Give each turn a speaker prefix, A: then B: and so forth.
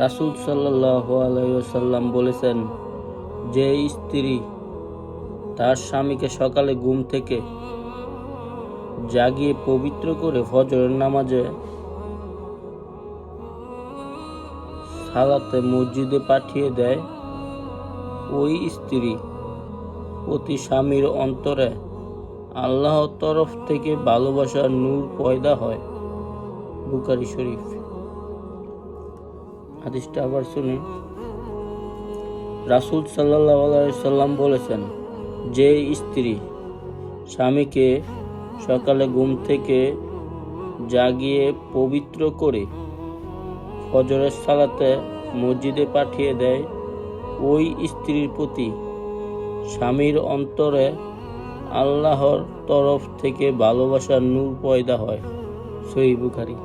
A: রাসূল সাল্লাল্লাহু আলাইহি ওয়াসাল্লাম বলেছেন, যে স্ত্রী তার স্বামীকে সকালে ঘুম থেকে জাগিয়ে পবিত্র করে ফজরের নামাজে সালাতে মসজিদে পাঠিয়ে দেয়, ওই স্ত্রী প্রতি স্বামীর অন্তরে আল্লাহর তরফ থেকে ভালোবাসার নূর পয়দা হয়। বুখারী শরীফ। হাদিসটা আবার শুনি। রাসূল সাল্লাল্লাহু আলাইহি ওয়াসাল্লাম বলেছেন, যে স্ত্রী স্বামীকে সকালে ঘুম থেকে জাগিয়ে পবিত্র করে ফজরের সালাতে মসজিদে পাঠিয়ে দেয়, ওই স্ত্রীর প্রতি স্বামীর অন্তরে আল্লাহর তরফ থেকে ভালোবাসার নূর পয়দা হয়। সহিহ বুখারী।